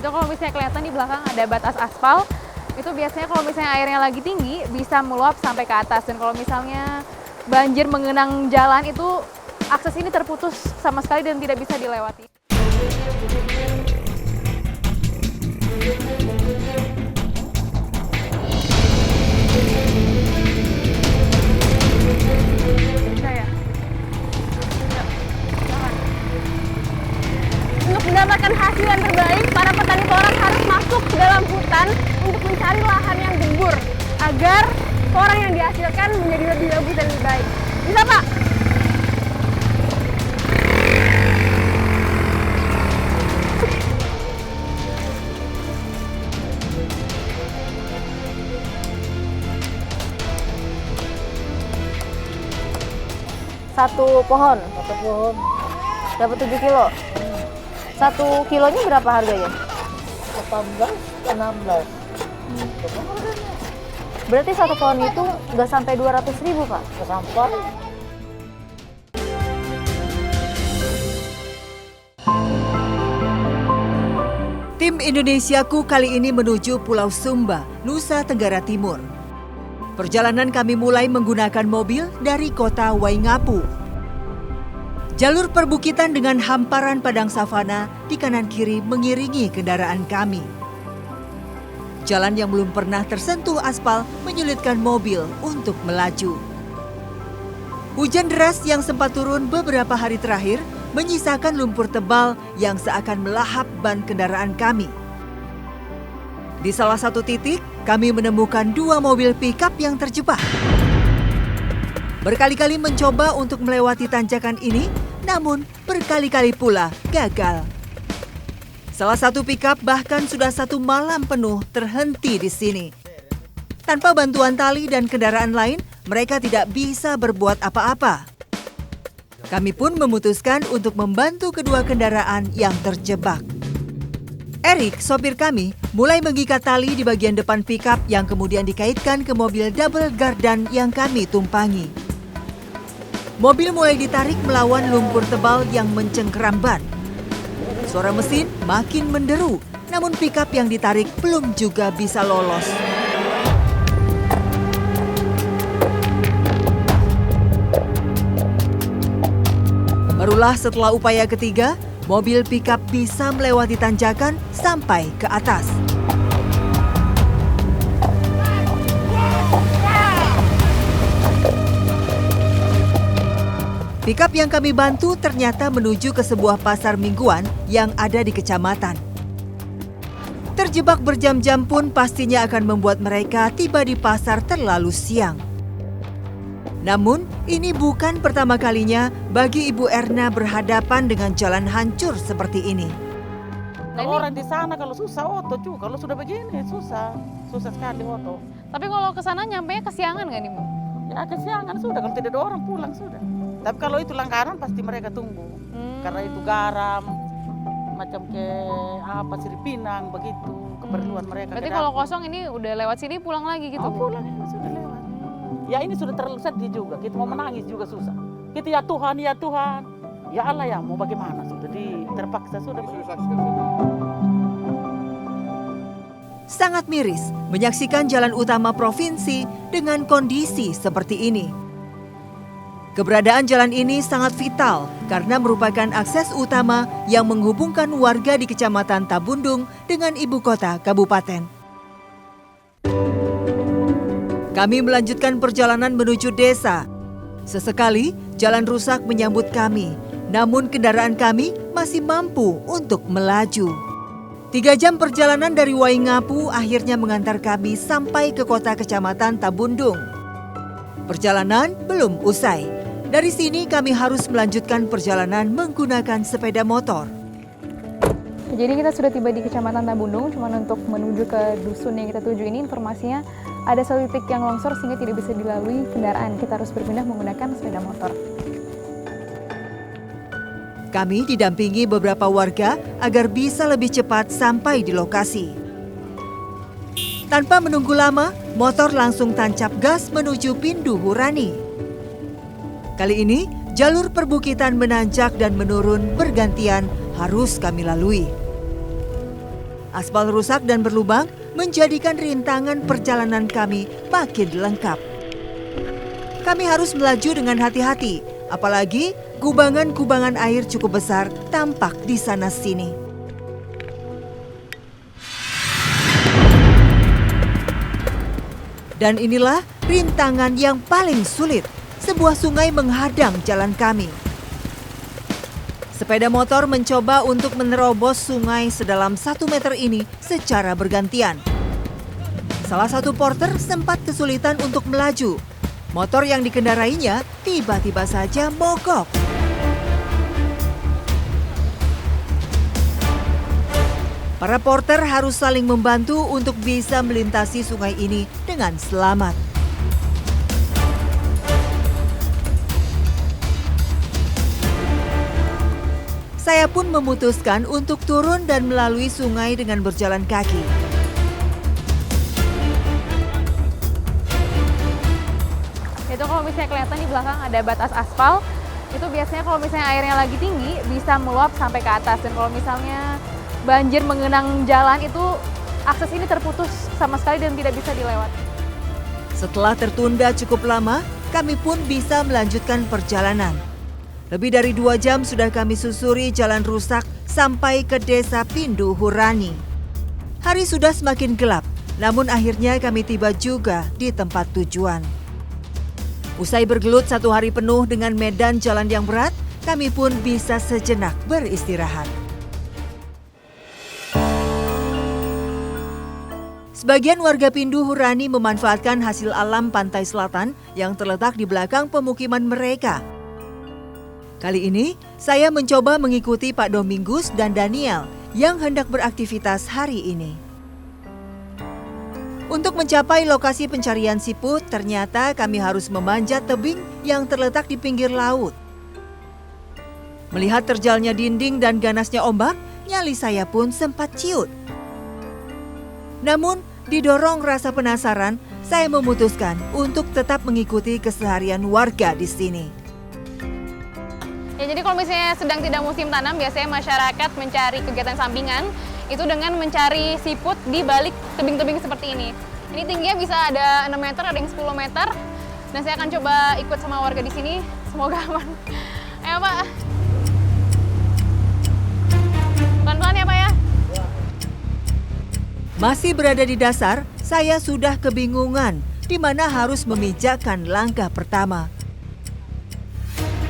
itu kalau misalnya kelihatan di belakang ada batas aspal, itu biasanya kalau misalnya airnya lagi tinggi bisa meluap sampai ke atas. Dan kalau misalnya banjir mengenang jalan itu akses ini terputus sama sekali dan tidak bisa dilewati. Untuk mendapatkan hasil yang terbaik, para petani porang harus masuk ke dalam hutan untuk mencari lahan yang gembur agar porang yang dihasilkan menjadi lebih bagus dan lebih baik. Bisa, Pak? Satu pohon dapat 7 kilo. 1 kilonya berapa harganya? 18, 16. Berarti satu pohon itu nggak sampai 200.000, Pak? Sampai. Tim Indonesiaku kali ini menuju Pulau Sumba, Nusa Tenggara Timur. Perjalanan kami mulai menggunakan mobil dari kota Waingapu. Jalur perbukitan dengan hamparan padang savana di kanan kiri mengiringi kendaraan kami. Jalan yang belum pernah tersentuh aspal menyulitkan mobil untuk melaju. Hujan deras yang sempat turun beberapa hari terakhir menyisakan lumpur tebal yang seakan melahap ban kendaraan kami. Di salah satu titik, kami menemukan 2 mobil pickup yang terjebak. Berkali-kali mencoba untuk melewati tanjakan ini, namun berkali-kali pula gagal. Salah satu pickup bahkan sudah 1 malam penuh terhenti di sini. Tanpa bantuan tali dan kendaraan lain, mereka tidak bisa berbuat apa-apa. Kami pun memutuskan untuk membantu kedua kendaraan yang terjebak. Erik, sopir kami, mulai mengikat tali di bagian depan pickup yang kemudian dikaitkan ke mobil double gardan yang kami tumpangi. Mobil mulai ditarik melawan lumpur tebal yang mencengkeram ban. Suara mesin makin menderu, namun pickup yang ditarik belum juga bisa lolos. Barulah setelah upaya ketiga, mobil pickup bisa melewati tanjakan sampai ke atas. Pickup yang kami bantu ternyata menuju ke sebuah pasar mingguan yang ada di kecamatan. Terjebak berjam-jam pun pastinya akan membuat mereka tiba di pasar terlalu siang. Namun, ini bukan pertama kalinya bagi Ibu Erna berhadapan dengan jalan hancur seperti ini. Kalau orang di sana kalau susah oto juga, kalau sudah begini susah sekali oto. Tapi kalau ke sana nyampenya kesiangan nggak nih, Bu? Ya kesiangan sudah, kalau tidak ada orang pulang sudah. Tapi kalau itu langganan pasti mereka tunggu. Karena itu garam, macam ke apa sirip pinang begitu, keperluan mereka. Berarti kalau kosong ini udah lewat sini pulang lagi gitu? Oh, pulang ya, sudah lewat. Ya ini sudah terlalu sedih juga, kita mau menangis juga susah. Kita ya Tuhan, ya Allah ya mau bagaimana sudah terpaksa sudah. Sangat miris menyaksikan jalan utama provinsi dengan kondisi seperti ini. Keberadaan jalan ini sangat vital karena merupakan akses utama yang menghubungkan warga di Kecamatan Tabundung dengan ibu kota kabupaten. Kami melanjutkan perjalanan menuju desa. Sesekali jalan rusak menyambut kami, namun kendaraan kami masih mampu untuk melaju. 3 jam perjalanan dari Waingapu akhirnya mengantar kami sampai ke kota Kecamatan Tabundung. Perjalanan belum usai. Dari sini kami harus melanjutkan perjalanan menggunakan sepeda motor. Jadi kita sudah tiba di Kecamatan Tabundung, cuma untuk menuju ke dusun yang kita tuju ini informasinya ada satu titik yang longsor sehingga tidak bisa dilalui kendaraan. Kita harus berpindah menggunakan sepeda motor. Kami didampingi beberapa warga agar bisa lebih cepat sampai di lokasi. Tanpa menunggu lama, motor langsung tancap gas menuju Pindu Hurani. Kali ini, jalur perbukitan menanjak dan menurun bergantian harus kami lalui. Aspal rusak dan berlubang menjadikan rintangan perjalanan kami makin lengkap. Kami harus melaju dengan hati-hati, apalagi kubangan-kubangan air cukup besar tampak di sana-sini. Dan inilah rintangan yang paling sulit. Sebuah sungai menghadang jalan kami. Sepeda motor mencoba untuk menerobos sungai sedalam 1 meter ini secara bergantian. Salah satu porter sempat kesulitan untuk melaju. Motor yang dikendarainya tiba-tiba saja mogok. Para porter harus saling membantu untuk bisa melintasi sungai ini dengan selamat. Saya pun memutuskan untuk turun dan melalui sungai dengan berjalan kaki. Itu kalau misalnya kelihatan di belakang ada batas aspal, itu biasanya kalau misalnya airnya lagi tinggi bisa meluap sampai ke atas. Dan kalau misalnya banjir mengenang jalan itu akses ini terputus sama sekali dan tidak bisa dilewati. Setelah tertunda cukup lama, kami pun bisa melanjutkan perjalanan. Lebih dari 2 jam sudah kami susuri jalan rusak sampai ke Desa Pindu Hurani. Hari sudah semakin gelap, namun akhirnya kami tiba juga di tempat tujuan. Usai bergelut 1 hari penuh dengan medan jalan yang berat, kami pun bisa sejenak beristirahat. Sebagian warga Pindu Hurani memanfaatkan hasil alam pantai selatan yang terletak di belakang pemukiman mereka. Kali ini, saya mencoba mengikuti Pak Domingus dan Daniel yang hendak beraktivitas hari ini. Untuk mencapai lokasi pencarian siput, ternyata kami harus memanjat tebing yang terletak di pinggir laut. Melihat terjalnya dinding dan ganasnya ombak, nyali saya pun sempat ciut. Namun, didorong rasa penasaran, saya memutuskan untuk tetap mengikuti keseharian warga di sini. Ya, jadi kalau misalnya sedang tidak musim tanam, biasanya masyarakat mencari kegiatan sampingan itu dengan mencari siput di balik tebing-tebing seperti ini. Ini tingginya bisa ada 6 meter, ada yang 10 meter. Dan saya akan coba ikut sama warga di sini. Semoga aman. Ayo Pak. Pelan-pelan ya Pak ya. Masih berada di dasar, saya sudah kebingungan di mana harus memijakkan langkah pertama.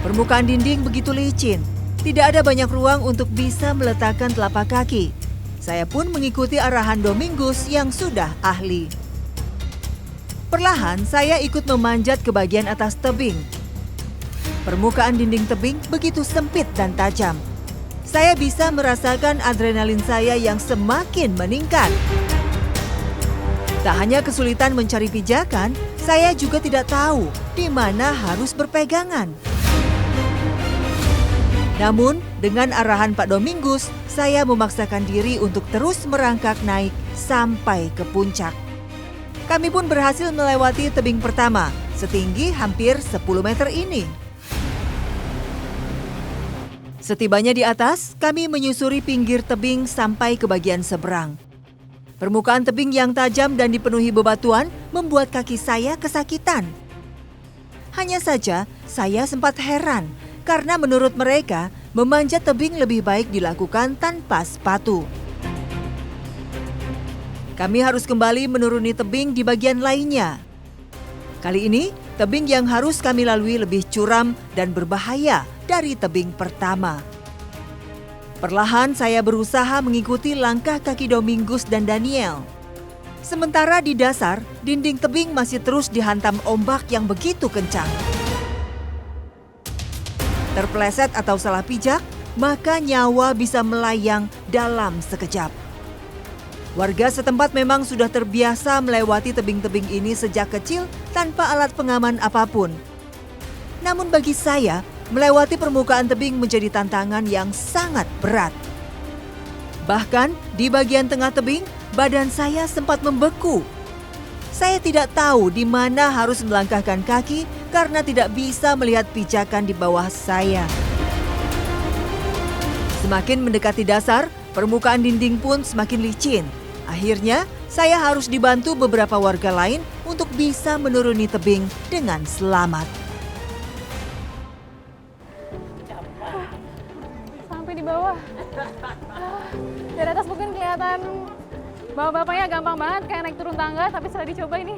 Permukaan dinding begitu licin, tidak ada banyak ruang untuk bisa meletakkan telapak kaki. Saya pun mengikuti arahan Domingus yang sudah ahli. Perlahan saya ikut memanjat ke bagian atas tebing. Permukaan dinding tebing begitu sempit dan tajam. Saya bisa merasakan adrenalin saya yang semakin meningkat. Tak hanya kesulitan mencari pijakan, saya juga tidak tahu di mana harus berpegangan. Namun, dengan arahan Pak Domingus, saya memaksakan diri untuk terus merangkak naik sampai ke puncak. Kami pun berhasil melewati tebing pertama, setinggi hampir 10 meter ini. Setibanya di atas, kami menyusuri pinggir tebing sampai ke bagian seberang. Permukaan tebing yang tajam dan dipenuhi bebatuan membuat kaki saya kesakitan. Hanya saja, saya sempat heran karena menurut mereka, memanjat tebing lebih baik dilakukan tanpa sepatu. Kami harus kembali menuruni tebing di bagian lainnya. Kali ini, tebing yang harus kami lalui lebih curam dan berbahaya dari tebing pertama. Perlahan saya berusaha mengikuti langkah kaki Domingus dan Daniel. Sementara di dasar, dinding tebing masih terus dihantam ombak yang begitu kencang. Terpeleset atau salah pijak, maka nyawa bisa melayang dalam sekejap. Warga setempat memang sudah terbiasa melewati tebing-tebing ini sejak kecil tanpa alat pengaman apapun. Namun bagi saya, melewati permukaan tebing menjadi tantangan yang sangat berat. Bahkan di bagian tengah tebing, badan saya sempat membeku. Saya tidak tahu di mana harus melangkahkan kaki karena tidak bisa melihat pijakan di bawah saya. Semakin mendekati dasar, Permukaan dinding pun semakin licin. Akhirnya, saya harus dibantu beberapa warga lain untuk bisa menuruni tebing dengan selamat. Sampai di bawah. Dari atas mungkin kelihatan bapak-bapaknya gampang banget kayak naik turun tangga, tapi setelah dicoba ini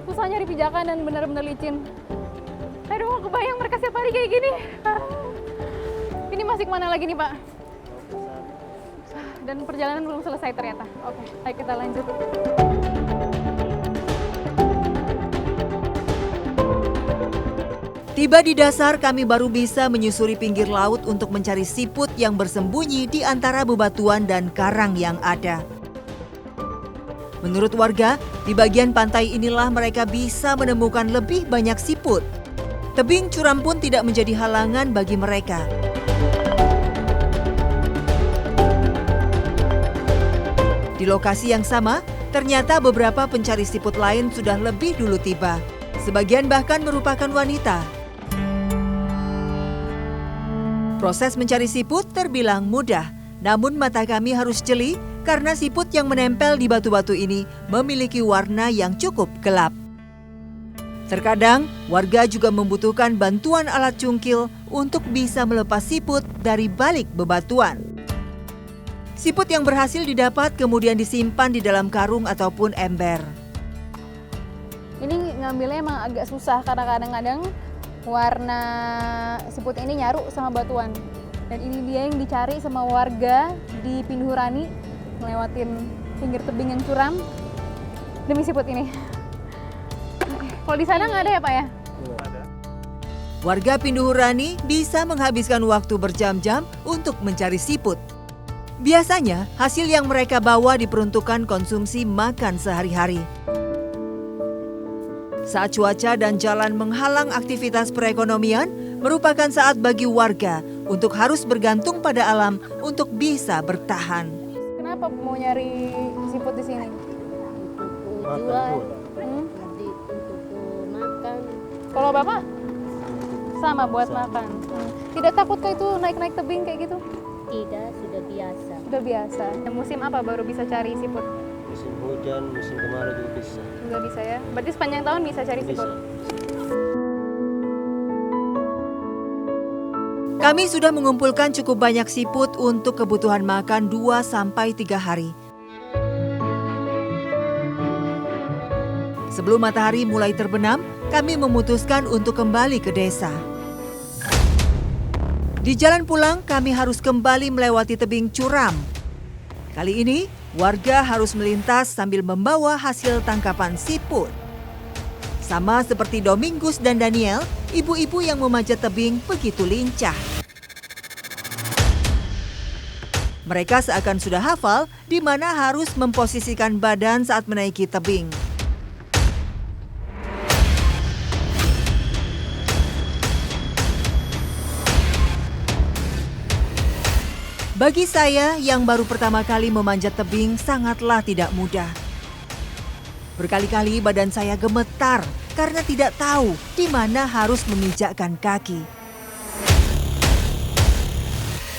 susah nyari pijakan dan benar-benar licin. Aduh, kebayang mereka setiap hari kayak gini. Ini masih kemana lagi nih, Pak? Dan perjalanan belum selesai ternyata. Oke, ayo kita lanjut. Tiba di dasar, kami baru bisa menyusuri pinggir laut untuk mencari siput yang bersembunyi di antara bebatuan dan karang yang ada. Menurut warga, di bagian pantai inilah mereka bisa menemukan lebih banyak siput. Tebing curam pun tidak menjadi halangan bagi mereka. Di lokasi yang sama, ternyata beberapa pencari siput lain sudah lebih dulu tiba. Sebagian bahkan merupakan wanita. Proses mencari siput terbilang mudah, namun mata kami harus jeli karena siput yang menempel di batu-batu ini memiliki warna yang cukup gelap. Terkadang, warga juga membutuhkan bantuan alat cungkil untuk bisa melepas siput dari balik bebatuan. Siput yang berhasil didapat kemudian disimpan di dalam karung ataupun ember. Ini ngambilnya emang agak susah karena kadang-kadang warna siput ini nyaru sama batuan. Dan ini dia yang dicari sama warga di Pinduhurani, ngelewatin pinggir tebing yang curam demi siput ini. Kalau di sana nggak ada ya, Pak ya? Warga Pinduhurani bisa menghabiskan waktu berjam-jam untuk mencari siput. Biasanya, hasil yang mereka bawa diperuntukkan konsumsi makan sehari-hari. Saat cuaca dan jalan menghalang aktivitas perekonomian, merupakan saat bagi warga untuk harus bergantung pada alam untuk bisa bertahan. Kenapa mau nyari siput di sini? Jual, Hmm? nanti untuk makan. Kalau Bapak? Sama buat makan. Tidak takut kah itu naik-naik tebing kayak gitu? Tidak, sudah biasa. Sudah biasa. Musim apa baru bisa cari siput? Musim hujan, musim kemarau juga bisa. Juga bisa ya? Berarti sepanjang tahun bisa cari Bisa. siput? Kami sudah mengumpulkan cukup banyak siput untuk kebutuhan makan 2-3 hari. Sebelum matahari mulai terbenam, kami memutuskan untuk kembali ke desa. Di jalan pulang, kami harus kembali melewati tebing curam. Kali ini, warga harus melintas sambil membawa hasil tangkapan siput. Sama seperti Domingus dan Daniel, ibu-ibu yang memanjat tebing begitu lincah. Mereka seakan sudah hafal di mana harus memposisikan badan saat menaiki tebing. Bagi saya yang baru pertama kali memanjat tebing sangatlah tidak mudah. Berkali-kali badan saya gemetar karena tidak tahu di mana harus memijakkan kaki.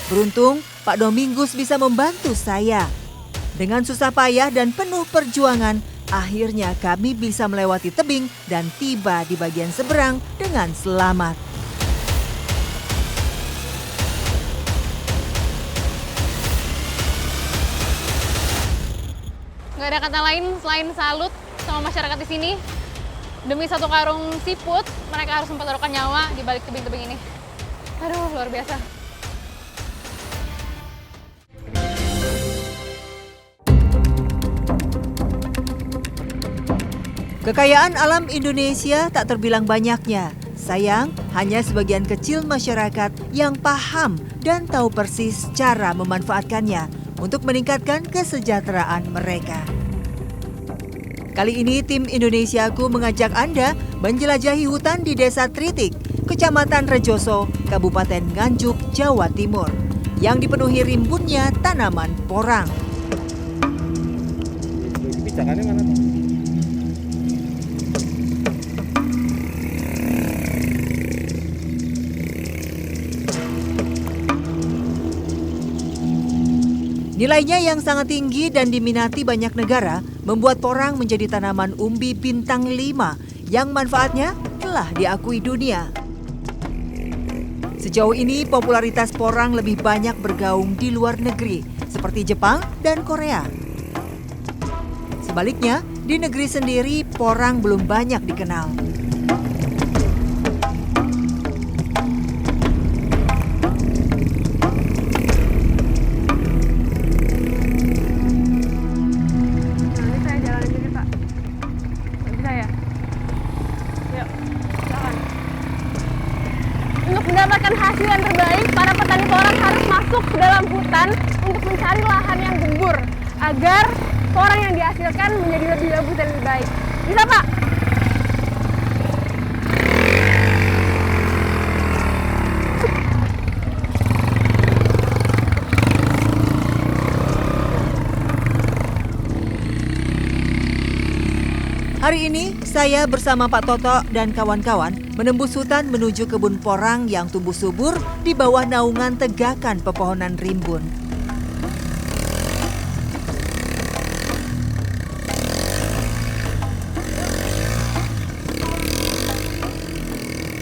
Beruntung, Pak Domingus bisa membantu saya. Dengan susah payah dan penuh perjuangan, akhirnya kami bisa melewati tebing dan tiba di bagian seberang dengan selamat. Nggak ada kata lain selain salut sama masyarakat di sini. Demi satu karung siput, mereka harus mempertaruhkan nyawa di balik tebing-tebing ini. Aduh, luar biasa. Kekayaan alam Indonesia tak terbilang banyaknya. Sayang, hanya sebagian kecil masyarakat yang paham dan tahu persis cara memanfaatkannya untuk meningkatkan kesejahteraan mereka. Kali ini tim Indonesiaku mengajak Anda menjelajahi hutan di Desa Tritik, Kecamatan Rejoso, Kabupaten Nganjuk, Jawa Timur, yang dipenuhi rimbunnya tanaman porang. Pijakannya mana tuh? Nilainya yang sangat tinggi dan diminati banyak negara membuat porang menjadi tanaman umbi bintang 5 yang manfaatnya telah diakui dunia. Sejauh ini popularitas porang lebih banyak bergaung di luar negeri seperti Jepang dan Korea. Sebaliknya, di negeri sendiri porang belum banyak dikenal. Untuk mendapatkan hasil yang terbaik, para petani porang harus masuk ke dalam hutan untuk mencari lahan yang gembur agar porang yang dihasilkan menjadi lebih bagus dan lebih baik. Bisa, Pak? Hari ini saya bersama Pak Toto dan kawan-kawan menembus hutan menuju kebun porang yang tumbuh subur di bawah naungan tegakan pepohonan rimbun.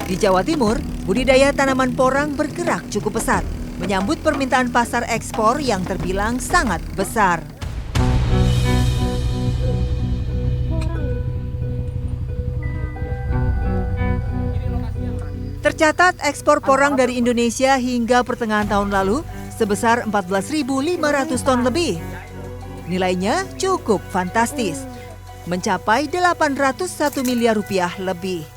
Di Jawa Timur, budidaya tanaman porang bergerak cukup pesat, menyambut permintaan pasar ekspor yang terbilang sangat besar. Tercatat ekspor porang dari Indonesia hingga pertengahan tahun lalu sebesar 14.500 ton lebih. Nilainya cukup fantastis, mencapai 801 miliar rupiah lebih.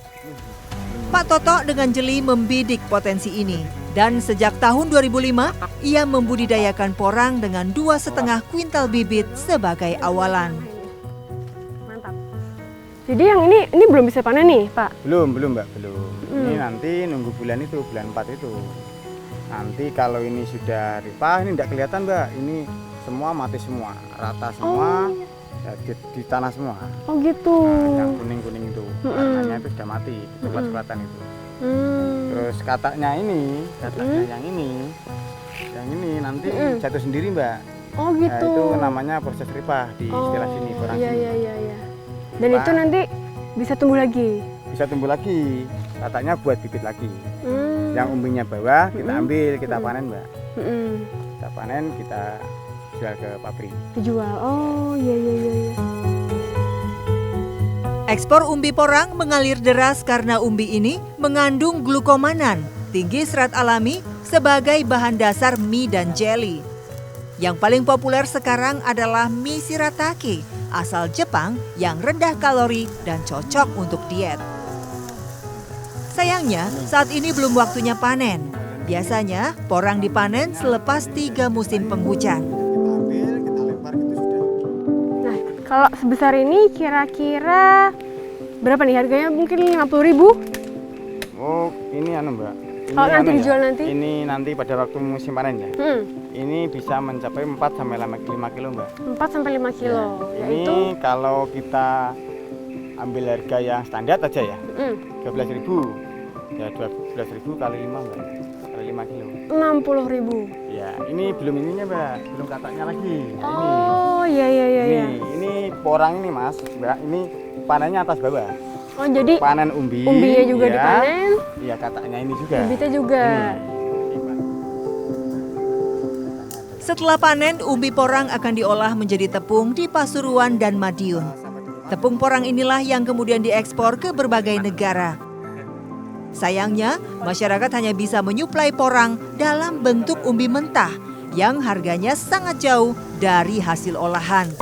Pak Toto dengan jeli membidik potensi ini. Dan sejak tahun 2005, ia membudidayakan porang dengan 2,5 kuintal bibit sebagai awalan. Mantap. Jadi yang ini belum bisa panen nih, Pak? Belum Mbak, belum. Ini nanti nunggu bulan 4 itu. Nanti kalau ini sudah ripah, ini tidak kelihatan Mbak. Ini semua mati semua, rata semua, ya, di tanah semua. Oh gitu. Nah, yang kuning-kuning itu, warnanya itu sudah mati, coklat-coklatan itu. Terus kataknya yang ini nanti jatuh sendiri Mbak. Oh gitu. Nah, itu namanya proses ripah di istilah sini, porang sini. Iya. Dan itu nanti bisa tumbuh lagi? Bisa tumbuh lagi, kataknya buat bibit lagi. Yang umbinya bawah kita ambil, kita panen Mbak. Kita panen, kita jual ke pabrik. Dijual, oh iya. Ekspor umbi porang mengalir deras karena umbi ini mengandung glukomanan, tinggi serat alami sebagai bahan dasar mie dan jelly. Yang paling populer sekarang adalah mie shiratake, asal Jepang yang rendah kalori dan cocok untuk diet. Sayangnya, saat ini belum waktunya panen. Biasanya, porang dipanen selepas 3 musim penghujan. Kita ambil, kita lempar gitu sudah. Nah, kalau sebesar ini kira-kira berapa nih harganya? Mungkin 50.000? Oh, ini Mbak. Ini Kalau nanti dijual ya. nanti? Ini nanti pada waktu musim panen ya. Ini bisa mencapai 4 sampai 5 kilo Mbak. 4 sampai 5 kilo. Ya, Yaitu ini kalau kita ambil harga yang standar aja ya. 12.000. Ya 12.000 kali 5 Mbak. Kali 5 kilo. 60.000. Ya, ini belum ininya Mbak, belum kataknya lagi. Nah, Oh, iya. ini porang ini Mas, Mbak. Ini panennya atas bawah. Oh, jadi Panen umbi. umbinya juga ya. dipanen, Iya, kataknya ini juga. bibitnya juga. Ini. Setelah panen, umbi porang akan diolah menjadi tepung di Pasuruan dan Madiun. Tepung porang inilah yang kemudian diekspor ke berbagai negara. Sayangnya, masyarakat hanya bisa menyuplai porang dalam bentuk umbi mentah yang harganya sangat jauh dari hasil olahan.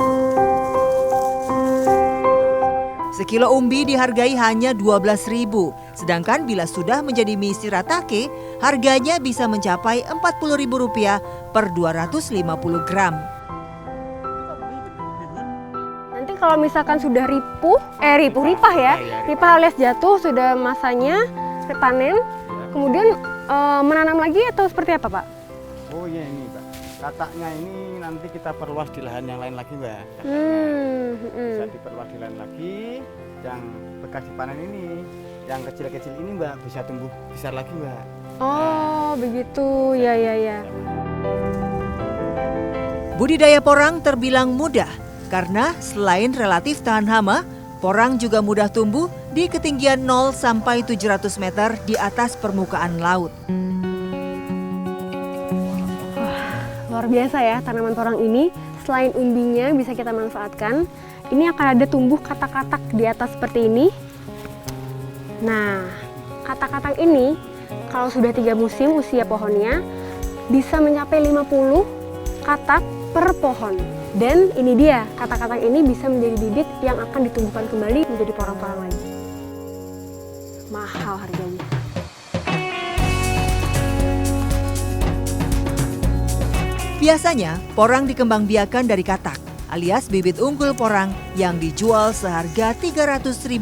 Sekilo umbi dihargai hanya 12.000, sedangkan bila sudah menjadi mie shiratake, harganya bisa mencapai Rp40.000 per 250 gram. Nanti kalau misalkan sudah ripah ya, ripah alias jatuh, sudah masanya panen, kemudian menanam lagi atau seperti apa Pak? Oh iya ini Mbak, kataknya ini nanti kita perluas di lahan yang lain lagi Mbak. Bisa diperluas di lahan lagi, yang bekas dipanen ini, yang kecil-kecil ini Mbak bisa tumbuh besar lagi Mbak. Oh begitu, ya. Budidaya porang terbilang mudah karena selain relatif tahan hama, porang juga mudah tumbuh di ketinggian 0 sampai 700 meter di atas permukaan laut. Luar biasa ya tanaman porang ini. Selain umbinya bisa kita manfaatkan, ini akan ada tumbuh katak-katak di atas seperti ini. Nah, katak-katak ini kalau sudah 3 musim usia pohonnya bisa mencapai 50 katak per pohon. Dan ini dia, katak-katak ini bisa menjadi bibit yang akan ditumbuhkan kembali menjadi porang-porang lagi. Mahal harganya. Biasanya, porang dikembangbiakan dari katak, alias bibit unggul porang yang dijual seharga Rp300.000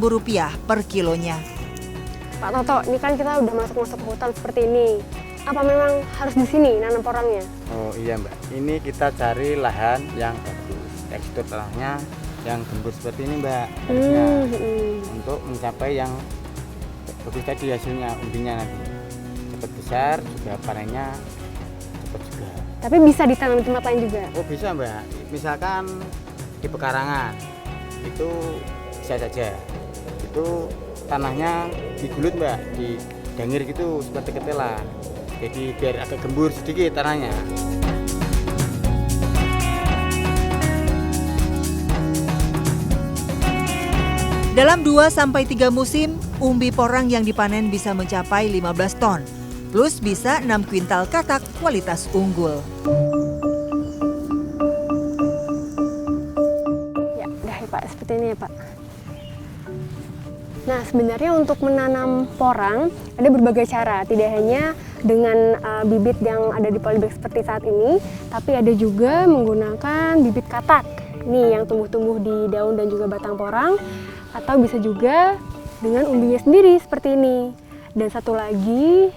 per kilonya. Pak Toto, ini kan kita udah masuk hutan seperti ini. Apa memang harus di sini nanam porangnya? Oh iya Mbak, ini kita cari lahan yang bagus, tekstur tanahnya yang gembur seperti ini Mbak. Harusnya untuk mencapai yang bagus tadi hasilnya, umbinya nanti cepat besar, juga panennya cepat juga. Tapi bisa ditanam di tempat lain juga? Oh bisa Mbak, misalkan di pekarangan itu bisa saja. Itu tanahnya digulut Mbak, didangir gitu seperti ketelan. Jadi biar agak gembur sedikit tanahnya. Dalam 2-3 musim, umbi porang yang dipanen bisa mencapai 15 ton. Plus bisa 6 kuintal katak kualitas unggul. Ya, udah ya Pak, seperti ini ya Pak. Nah, sebenarnya untuk menanam porang ada berbagai cara, tidak hanya dengan bibit yang ada di polybag seperti saat ini, tapi ada juga menggunakan bibit katak. Nih yang tumbuh-tumbuh di daun dan juga batang porang, atau bisa juga dengan umbinya sendiri seperti ini. Dan satu lagi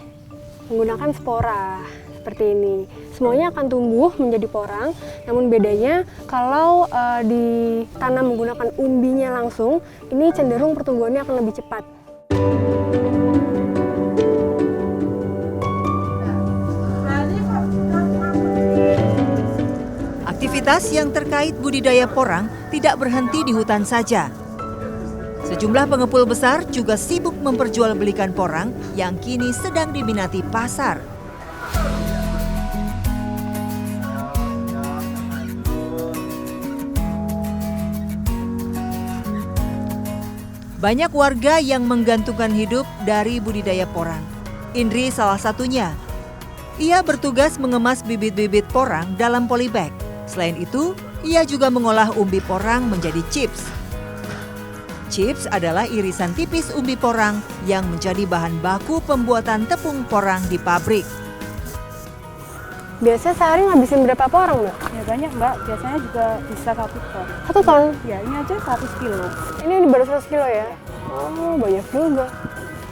menggunakan spora seperti ini. Semuanya akan tumbuh menjadi porang, namun bedanya kalau ditanam menggunakan umbinya langsung, ini cenderung pertumbuhannya akan lebih cepat. Aktivitas yang terkait budidaya porang tidak berhenti di hutan saja. Sejumlah pengepul besar juga sibuk memperjualbelikan porang yang kini sedang diminati pasar. Banyak warga yang menggantungkan hidup dari budidaya porang. Indri salah satunya. Ia bertugas mengemas bibit-bibit porang dalam polybag. Selain itu, ia juga mengolah umbi porang menjadi chips. Chips adalah irisan tipis umbi porang yang menjadi bahan baku pembuatan tepung porang di pabrik. Biasanya sehari ngabisin berapa porang, Mbak? Ya banyak Mbak, biasanya juga bisa 1 ton. 1 ton? Ya ini aja 100 kilo. Ini baru 100 kilo ya? Oh, banyak juga.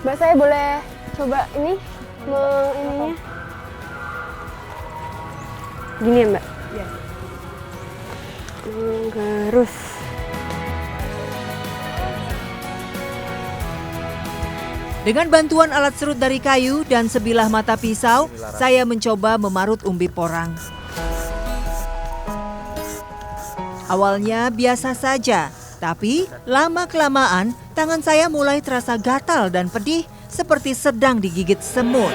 Mbak, saya boleh coba ini? Ininya? Gini ya Mbak? Iya. Garus. Dengan bantuan alat serut dari kayu dan sebilah mata pisau, saya mencoba memarut umbi porang. Awalnya biasa saja, tapi lama-kelamaan tangan saya mulai terasa gatal dan pedih seperti sedang digigit semut.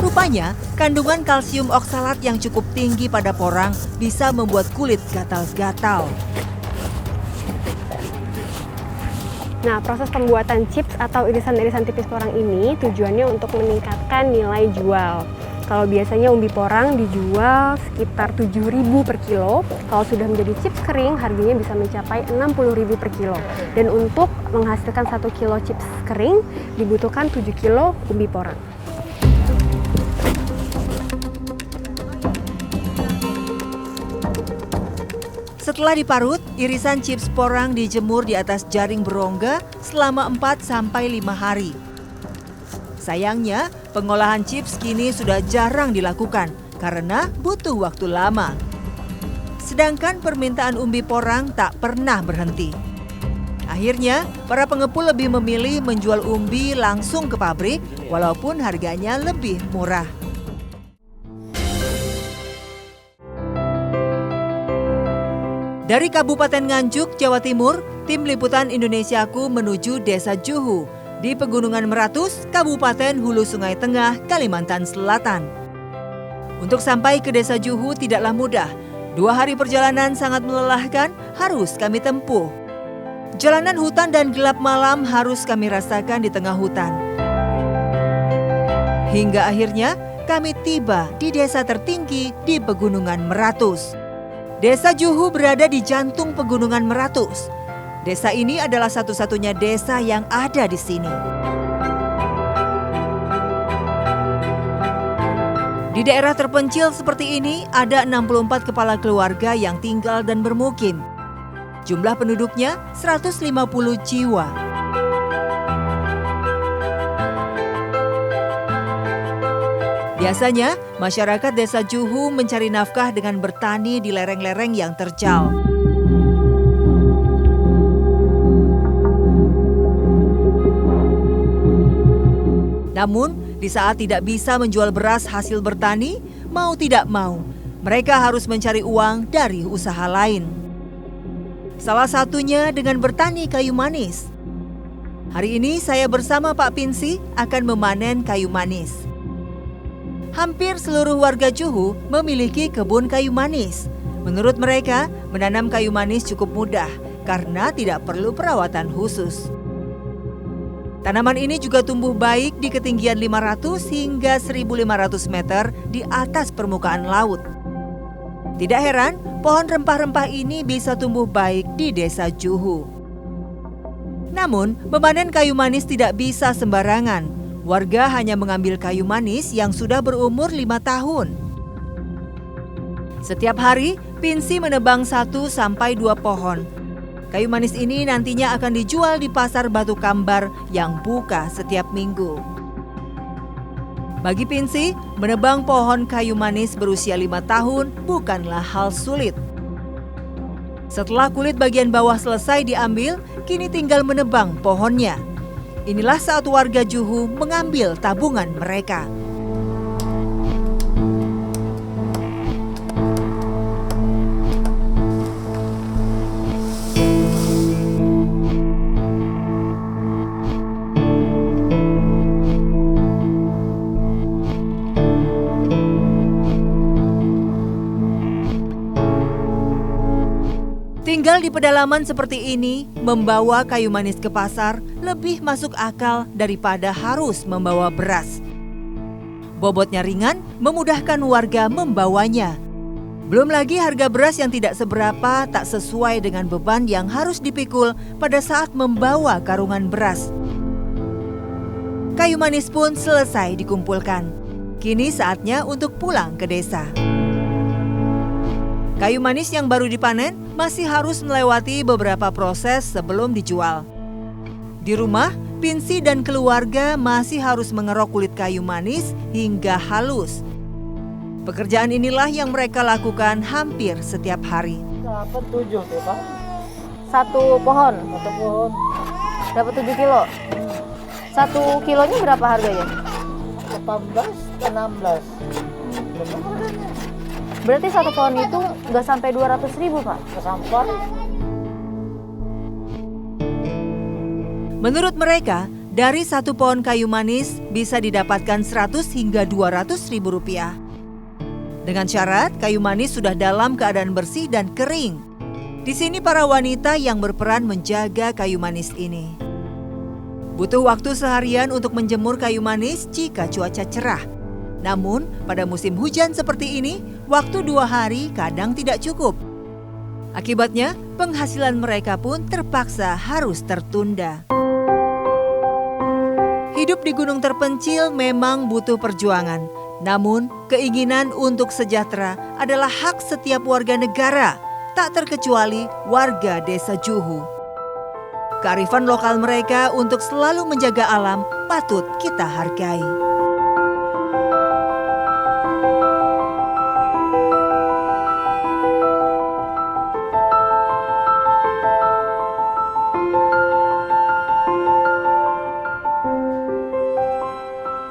Rupanya, kandungan kalsium oksalat yang cukup tinggi pada porang bisa membuat kulit gatal-gatal. Nah, proses pembuatan chips atau irisan-irisan tipis porang ini tujuannya untuk meningkatkan nilai jual. Kalau biasanya umbi porang dijual sekitar 7.000 per kilo, kalau sudah menjadi chips kering harganya bisa mencapai 60.000 per kilo. Dan untuk menghasilkan 1 kilo chips kering dibutuhkan 7 kilo umbi porang. Setelah diparut, irisan chips porang dijemur di atas jaring berongga selama 4-5 hari. Sayangnya, pengolahan chips kini sudah jarang dilakukan karena butuh waktu lama. Sedangkan permintaan umbi porang tak pernah berhenti. Akhirnya, para pengepul lebih memilih menjual umbi langsung ke pabrik walaupun harganya lebih murah. Dari Kabupaten Nganjuk, Jawa Timur, tim liputan Indonesiaku menuju Desa Juhu di Pegunungan Meratus, Kabupaten Hulu Sungai Tengah, Kalimantan Selatan. Untuk sampai ke Desa Juhu tidaklah mudah. 2 hari perjalanan sangat melelahkan, harus kami tempuh. Jalanan hutan dan gelap malam harus kami rasakan di tengah hutan. Hingga akhirnya kami tiba di desa tertinggi di Pegunungan Meratus. Desa Juhu berada di jantung Pegunungan Meratus. Desa ini adalah satu-satunya desa yang ada di sini. Di daerah terpencil seperti ini ada 64 kepala keluarga yang tinggal dan bermukim. Jumlah penduduknya 150 jiwa. Biasanya, masyarakat Desa Juhu mencari nafkah dengan bertani di lereng-lereng yang terjal. Namun, di saat tidak bisa menjual beras hasil bertani, mau tidak mau, mereka harus mencari uang dari usaha lain. Salah satunya dengan bertani kayu manis. Hari ini saya bersama Pak Pinsi akan memanen kayu manis. Hampir seluruh warga Juhu memiliki kebun kayu manis. Menurut mereka, menanam kayu manis cukup mudah karena tidak perlu perawatan khusus. Tanaman ini juga tumbuh baik di ketinggian 500 hingga 1.500 meter di atas permukaan laut. Tidak heran, pohon rempah-rempah ini bisa tumbuh baik di Desa Juhu. Namun, memanen kayu manis tidak bisa sembarangan. Warga hanya mengambil kayu manis yang sudah berumur 5 tahun. Setiap hari, Pinsi menebang 1 sampai 2 pohon. Kayu manis ini nantinya akan dijual di pasar Batu Kambar yang buka setiap minggu. Bagi Pinsi, menebang pohon kayu manis berusia 5 tahun bukanlah hal sulit. Setelah kulit bagian bawah selesai diambil, kini tinggal menebang pohonnya. Inilah saat warga Juhu mengambil tabungan mereka. Tinggal di pedalaman seperti ini, membawa kayu manis ke pasar lebih masuk akal daripada harus membawa beras. Bobotnya ringan, memudahkan warga membawanya. Belum lagi harga beras yang tidak seberapa tak sesuai dengan beban yang harus dipikul pada saat membawa karungan beras. Kayu manis pun selesai dikumpulkan. Kini saatnya untuk pulang ke desa. Kayu manis yang baru dipanen masih harus melewati beberapa proses sebelum dijual. Di rumah, Pinsi dan keluarga masih harus mengerok kulit kayu manis hingga halus. Pekerjaan inilah yang mereka lakukan hampir setiap hari. Dapat 7 tuh Pak. 1 pohon. 1 pohon. Dapat 7 kilo. 1 kilonya berapa harganya? 18 ke 16. Berarti 1 pohon itu nggak sampai 200.000, Pak? Nggak sampai. Menurut mereka, dari 1 pohon kayu manis bisa didapatkan 100 hingga 200 ribu rupiah. Dengan syarat kayu manis sudah dalam keadaan bersih dan kering. Di sini para wanita yang berperan menjaga kayu manis ini. Butuh waktu seharian untuk menjemur kayu manis jika cuaca cerah. Namun, pada musim hujan seperti ini, waktu 2 hari kadang tidak cukup. Akibatnya, penghasilan mereka pun terpaksa harus tertunda. Hidup di gunung terpencil memang butuh perjuangan. Namun, keinginan untuk sejahtera adalah hak setiap warga negara, tak terkecuali warga Desa Juhu. Kearifan lokal mereka untuk selalu menjaga alam patut kita hargai.